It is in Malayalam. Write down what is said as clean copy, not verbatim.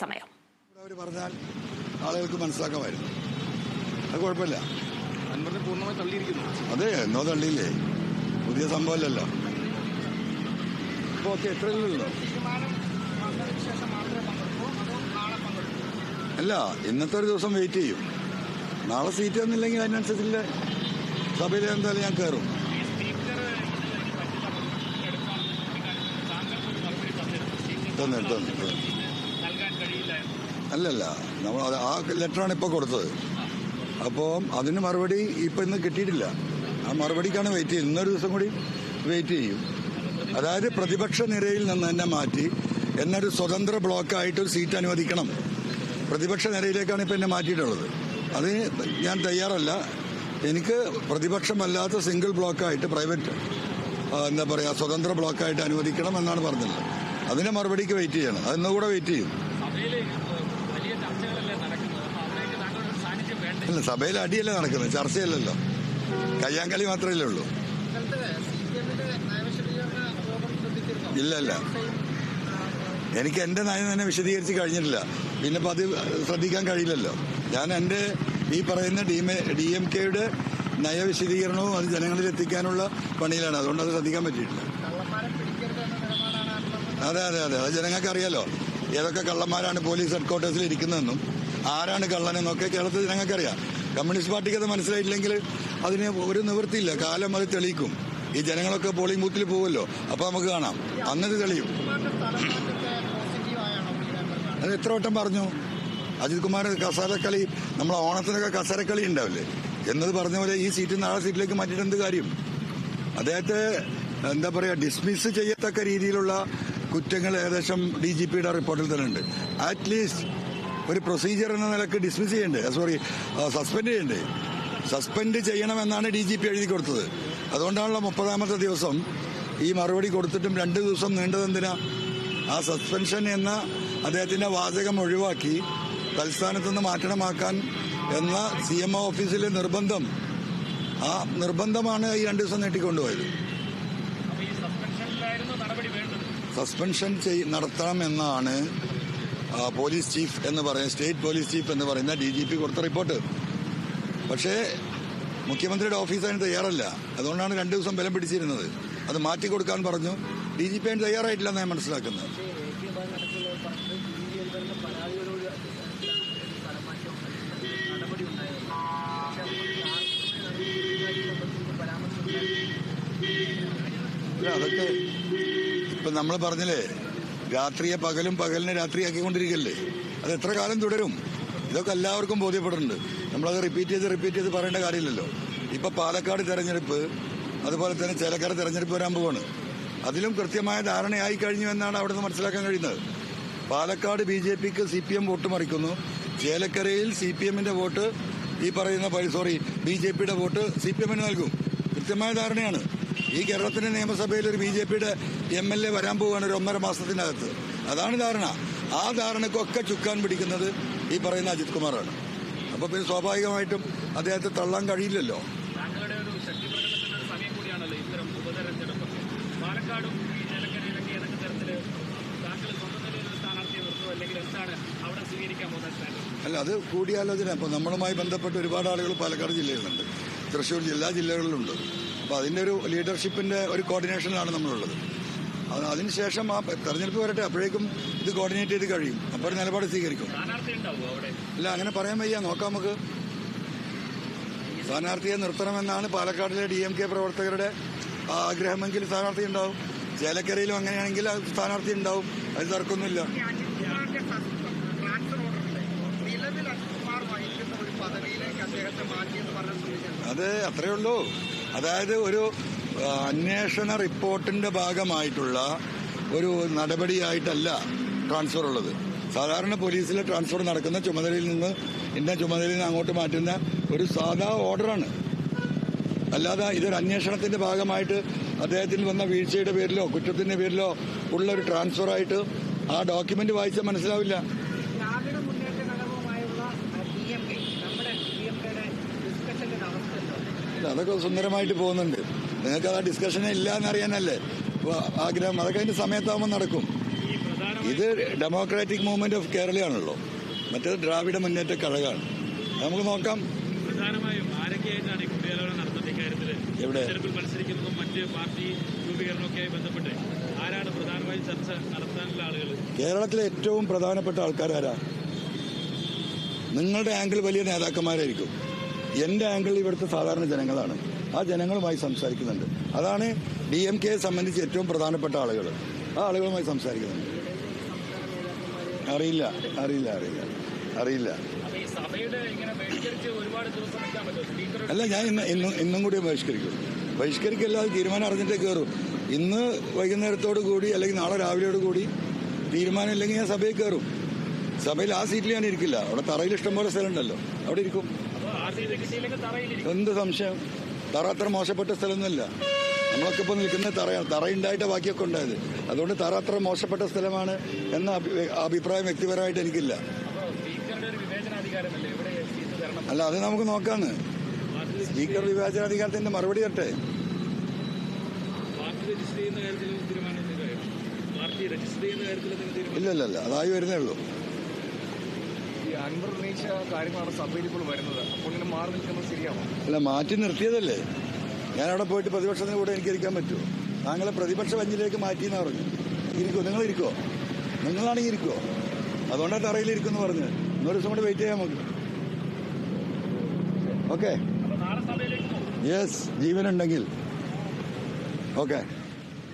സമയം അവർ പറഞ്ഞാൽ ആളുകൾക്ക് മനസ്സിലാക്കാമായിരുന്നു. അത് കുഴപ്പമില്ല. അൻവറിനെ പൂർണ്ണമായി തള്ളിയിരിക്കുന്നു. അതെ, എന്നോ തള്ളിയില്ലേ, പുതിയ സംഭവമല്ലല്ലോ. ഇപ്പോൾ എത്രയല്ലോ അല്ല, ഇന്നത്തെ ഒരു ദിവസം വെയിറ്റ് ചെയ്യും. നാളെ സീറ്റ് ഒന്നുമില്ലെങ്കിൽ അതിനനുസരിച്ചില്ല സഭയിൽ എന്തായാലും ഞാൻ കയറും. അല്ലല്ല, നമ്മൾ ആ ലെറ്ററാണ് ഇപ്പോൾ കൊടുത്തത്. അപ്പോൾ അതിന് മറുപടി ഇപ്പം ഇന്ന് കിട്ടിയിട്ടില്ല. ആ മറുപടിക്കാണ് വെയിറ്റ് ചെയ്യുന്നത്. ഇന്നൊരു ദിവസം കൂടി വെയിറ്റ് ചെയ്യും. അതായത് പ്രതിപക്ഷ നിരയിൽ നിന്ന് തന്നെ മാറ്റി എന്നൊരു സ്വതന്ത്ര ബ്ലോക്കായിട്ടൊരു സീറ്റ് അനുവദിക്കണം. പ്രതിപക്ഷ നിരയിലേക്കാണ് ഇപ്പം എന്നെ മാറ്റിയിട്ടുള്ളത്. അതിന് ഞാൻ തയ്യാറല്ല. എനിക്ക് പ്രതിപക്ഷമല്ലാത്ത സിംഗിൾ ബ്ലോക്കായിട്ട് പ്രൈവറ്റ് എന്താ പറയുക സ്വതന്ത്ര ബ്ലോക്കായിട്ട് അനുവദിക്കണം എന്നാണ് പറഞ്ഞത്. അതിന് മറുപടിക്ക് വെയിറ്റ് ചെയ്യണം. അതിന്നുകൂടെ വെയിറ്റ് ചെയ്യും. അല്ല, സഭയിൽ അടിയല്ലേ നടക്കുന്നത്, ചർച്ചയല്ലല്ലോ. കയ്യാങ്കളി മാത്രമല്ലേ ഉള്ളൂ. ഇല്ല, എനിക്ക് എന്റെ നയം തന്നെ വിശദീകരിച്ച് കഴിഞ്ഞിട്ടില്ല. പിന്നെ ഇപ്പം അത് ശ്രദ്ധിക്കാൻ കഴിയില്ലല്ലോ. ഞാൻ എൻ്റെ ഈ പറയുന്ന DMK-യുടെ നയവിശദീകരണവും അത് ജനങ്ങളിൽ എത്തിക്കാനുള്ള പണിയിലാണ്. അതുകൊണ്ട് അത് ശ്രദ്ധിക്കാൻ പറ്റിയിട്ടില്ല. അതെ, അത് ജനങ്ങൾക്ക് അറിയാലോ. ഏതൊക്കെ കള്ളന്മാരാണ് പോലീസ് ഹെഡ്ക്വാർട്ടേഴ്സിൽ ഇരിക്കുന്നതെന്നും ആരാണ് കള്ളനെന്നൊക്കെ കേരളത്തിൽ ജനങ്ങൾക്കറിയാം. കമ്മ്യൂണിസ്റ്റ് പാർട്ടിക്ക് അത് മനസ്സിലായിട്ടില്ലെങ്കിൽ അതിന് ഒരു നിവൃത്തിയില്ല. കാലം അത് തെളിയിക്കും. ഈ ജനങ്ങളൊക്കെ പോളിംഗ് ബൂത്തിൽ പോകുമല്ലോ, അപ്പൊ നമുക്ക് കാണാം. അന്നത് തെളിയും. അത് എത്ര വട്ടം പറഞ്ഞു. അജിത് കുമാർ കസേരക്കളി, നമ്മളെ ഓണത്തിനൊക്കെ കസേരക്കളി ഉണ്ടാവില്ലേ എന്നത് പറഞ്ഞ പോലെ ഈ സീറ്റ് നാളെ സീറ്റിലേക്ക് മാറ്റിയിട്ട് എന്ത് കാര്യം? അദ്ദേഹത്തെ എന്താ പറയുക, ഡിസ്മിസ് ചെയ്യത്തക്ക രീതിയിലുള്ള കുറ്റങ്ങൾ ഏകദേശം DGP-യുടെ റിപ്പോർട്ടിൽ തന്നെ ഉണ്ട്. അറ്റ്ലീസ്റ്റ് ഒരു പ്രൊസീജിയർ എന്ന നിലക്ക് ഡിസ്മിസ് ചെയ്യണ്ടേ, സസ്പെൻഡ് ചെയ്യണ്ടേ? സസ്പെൻഡ് ചെയ്യണമെന്നാണ് DGP എഴുതി കൊടുത്തത്. അതുകൊണ്ടാണല്ലോ 30ാമത്തെ ദിവസം ഈ മറുപടി കൊടുത്തിട്ടും 2 ദിവസം നീണ്ടതെന്തിനാ? ആ സസ്പെൻഷൻ എന്ന അദ്ദേഹത്തിന്റെ വാചകം ഒഴിവാക്കി തൽസ്ഥാനത്തുനിന്ന് മാറ്റണമാക്കാൻ എന്ന CMO ഓഫീസിലെ നിർബന്ധം, ആ നിർബന്ധമാണ് ഈ 2 ദിവസം നീട്ടിക്കൊണ്ടുപോയത്. സസ്പെൻഷൻ നടത്തണമെന്നാണ് പോലീസ് ചീഫ് എന്ന് പറയുന്ന സ്റ്റേറ്റ് പോലീസ് ചീഫ് എന്ന് പറയുന്ന DGP കൊടുത്ത റിപ്പോർട്ട്. പക്ഷേ മുഖ്യമന്ത്രിയുടെ ഓഫീസ് അതിന് തയ്യാറല്ല. അതുകൊണ്ടാണ് 2 ദിവസം ബലം പിടിച്ചിരുന്നത്. അത് മാറ്റിക്കൊടുക്കാൻ പറഞ്ഞു. DGP അതിന് തയ്യാറായിട്ടില്ല എന്നാണ് മനസ്സിലാക്കുന്നത്. അതൊക്കെ ഇപ്പം നമ്മൾ പറഞ്ഞില്ലേ, രാത്രിയെ പകലും പകലിനെ രാത്രിയാക്കിക്കൊണ്ടിരിക്കല്ലേ. അത് എത്ര കാലം തുടരും? ഇതൊക്കെ എല്ലാവർക്കും ബോധ്യപ്പെടുന്നുണ്ട്. നമ്മളത് റിപ്പീറ്റ് ചെയ്ത് പറയേണ്ട കാര്യമില്ലല്ലോ. ഇപ്പൊ പാലക്കാട് തെരഞ്ഞെടുപ്പ്, അതുപോലെ തന്നെ ചേലക്കര തെരഞ്ഞെടുപ്പ് വരാൻ പോവാണ്. അതിലും കൃത്യമായ ധാരണയായി കഴിഞ്ഞു എന്നാണ് അവിടെ നിന്ന് മനസ്സിലാക്കാൻ കഴിയുന്നത്. പാലക്കാട് BJPക്ക് CPM വോട്ട് മറിക്കുന്നു. ചേലക്കരയിൽ CPM-ന്റെ വോട്ട് BJP-യുടെ വോട്ട് CPM-ന് നൽകും. കൃത്യമായ ധാരണയാണ്. ഈ കേരളത്തിന്റെ നിയമസഭയിൽ ഒരു BJP-യുടെ MLA വരാൻ പോവുകയാണ് ഒരു 1.5 മാസത്തിനകത്ത്. അതാണ് ധാരണ. ആ ധാരണക്കൊക്കെ ചുക്കാൻ പിടിക്കുന്നത് ഈ പറയുന്ന അജിത് കുമാറാണ്. അപ്പൊ പിന്നെ സ്വാഭാവികമായിട്ടും അദ്ദേഹത്തെ തള്ളാൻ കഴിയില്ലല്ലോ. അല്ല, അത് കൂടിയാലോചന. അപ്പൊ നമ്മളുമായി ബന്ധപ്പെട്ട് ഒരുപാട് ആളുകൾ പാലക്കാട് ജില്ലയിലുണ്ട്, തൃശ്ശൂർ ജില്ലകളിലുണ്ട്. അപ്പൊ അതിന്റെ ഒരു ലീഡർഷിപ്പിന്റെ ഒരു കോർഡിനേഷനിലാണ് നമ്മളുള്ളത്. അതിനുശേഷം ആ തെരഞ്ഞെടുപ്പ് വരട്ടെ, അപ്പോഴേക്കും ഇത് കോർഡിനേറ്റ് ചെയ്ത് കഴിയും. അപ്പോൾ ഒരു നിലപാട് സ്വീകരിക്കും. അല്ല, അങ്ങനെ പറയാൻ വയ്യ. നോക്കാം നമുക്ക്. സ്ഥാനാർത്ഥിയെ നിർത്തണമെന്നാണ് പാലക്കാടിലെ DMK പ്രവർത്തകരുടെ ആഗ്രഹമെങ്കിൽ സ്ഥാനാർത്ഥി ഉണ്ടാവും. ചേലക്കരയിലും അങ്ങനെയാണെങ്കിൽ സ്ഥാനാർത്ഥി ഉണ്ടാവും. അത് തർക്കമൊന്നുമില്ല. അത് അത്രയേ ഉള്ളൂ. അതായത് ഒരു അന്വേഷണ റിപ്പോർട്ടിന്റെ ഭാഗമായിട്ടുള്ള ഒരു നടപടിയായിട്ടല്ല ട്രാൻസ്ഫർ ഉള്ളത്. സാധാരണ പോലീസിലെ ട്രാൻസ്ഫർ നടക്കുന്ന ചുമതലയിൽ നിന്ന് അങ്ങോട്ട് മാറ്റുന്ന ഒരു സാധാ ഓർഡറാണ്. അല്ലാതെ ഇതൊരു അന്വേഷണത്തിന്റെ ഭാഗമായിട്ട് അദ്ദേഹത്തിന് വന്ന വീഴ്ചയുടെ പേരിലോ കുറ്റത്തിന്റെ പേരിലോ ഉള്ള ഒരു ട്രാൻസ്ഫറായിട്ട് ആ ഡോക്യുമെന്റ് വായിച്ചാൽ മനസ്സിലാവില്ല. അതൊക്കെ സുന്ദരമായിട്ട് പോകുന്നുണ്ട്. നിങ്ങൾക്ക് ആ ഡിസ്കഷനെ ഇല്ല എന്നറിയാനല്ലേ ആഗ്രഹം. അതൊക്കെ അതിന്റെ സമയത്താവുമ്പോൾ നടക്കും. ഇത് ഡെമോക്രാറ്റിക് മൂവ്മെന്റ് ഓഫ് കേരളയാണല്ലോ, മറ്റേത് ദ്രാവിഡ മുന്നേറ്റ കഴകമാണ്. നമുക്ക് നോക്കാം പ്രധാനമായും ആരൊക്കെയായിട്ടാണ് ഈ കൂടിയാലോചന നടത്തുന്നത് ഇക്കാര്യത്തിൽ? എവിടെ തെരഞ്ഞെടുപ്പിൽ മത്സരിക്കുന്നതും മറ്റ് പാർട്ടി രൂപീകരണമൊക്കെയായി ബന്ധപ്പെട്ട് ആരാണ് പ്രധാനമായും ചർച്ച നടത്താനുള്ള ആളുകൾ? കേരളത്തിലെ ഏറ്റവും പ്രധാനപ്പെട്ട ആൾക്കാരാരാ? നിങ്ങളുടെ ആംഗിൾ വലിയ നേതാക്കന്മാരായിരിക്കും, എന്റെ ആംഗിൾ ഇവിടുത്തെ സാധാരണ ജനങ്ങളാണ്. ആ ജനങ്ങളുമായി സംസാരിക്കുന്നുണ്ട്. അതാണ് DMK-യെ സംബന്ധിച്ച് ഏറ്റവും പ്രധാനപ്പെട്ട ആളുകൾ. ആ ആളുകളുമായി സംസാരിക്കുന്നുണ്ട്. അറിയില്ല അറിയില്ല അറിയില്ല അറിയില്ല അല്ല, ഞാൻ ഇന്നും കൂടി ബഹിഷ്കരിക്കല്ലാതെ തീരുമാനം അറിഞ്ഞിട്ടേ കയറും. ഇന്ന് വൈകുന്നേരത്തോടു കൂടി അല്ലെങ്കിൽ നാളെ രാവിലെയോട് കൂടി തീരുമാനം ഇല്ലെങ്കിൽ ഞാൻ സഭയിൽ കയറും. സഭയിൽ ആ സീറ്റിൽ ഞാൻ ഇരിക്കില്ല. അവിടെ തറയിൽ ഇഷ്ടംപോലെ സ്ഥലം ഉണ്ടല്ലോ, അവിടെ ഇരിക്കും. എന്ത് സംശയം? തറ അത്ര മോശപ്പെട്ട സ്ഥലമൊന്നുമല്ല. നമ്മളൊക്കെ ഇപ്പോൾ നിൽക്കുന്ന തറയാണ്. തറയുണ്ടായിട്ട് ബാക്കിയൊക്കെ ഉണ്ടായത്. അതുകൊണ്ട് തറ അത്ര മോശപ്പെട്ട സ്ഥലമാണ് എന്ന അഭിപ്രായം വ്യക്തിപരമായിട്ട് എനിക്കില്ല. അല്ല, അത് നമുക്ക് നോക്കാന്ന്. സ്പീക്കർ വിവേചനാധികാരത്തിന്റെ മറുപടി തട്ടെ. ഇല്ല, അതായി വരുന്നേ ഉള്ളൂ. അൻവർ ഉന്നയിച്ച കാര്യങ്ങളാണ് സഭയിൽ ഇപ്പോൾ വരുന്നത്. അപ്പോൾ ഇങ്ങനെ മാറി നിൽക്കുന്നത് ശരിയാണോ? അല്ല, മാറ്റി നിർത്തിയതല്ലേ. ഞാനവിടെ പോയിട്ട് പ്രതിപക്ഷത്തിന് കൂടെ എനിക്ക് ഇരിക്കാൻ പറ്റുമോ? താങ്കളെ പ്രതിപക്ഷ ബെഞ്ചിലേക്ക് മാറ്റിയെന്ന് പറഞ്ഞു. ഇരിക്കോ? നിങ്ങളിരിക്കോ? നിങ്ങളാണെങ്കിൽ ഇരിക്കോ? അതുകൊണ്ടാണ് തറയിലിരിക്കുമെന്ന് പറഞ്ഞ്. ഇന്നൊരു ദിവസം കൂടെ വെയിറ്റ് ചെയ്യാം നമുക്ക്. ഓക്കെ, യെസ്, ജീവനുണ്ടെങ്കിൽ ഓക്കെ.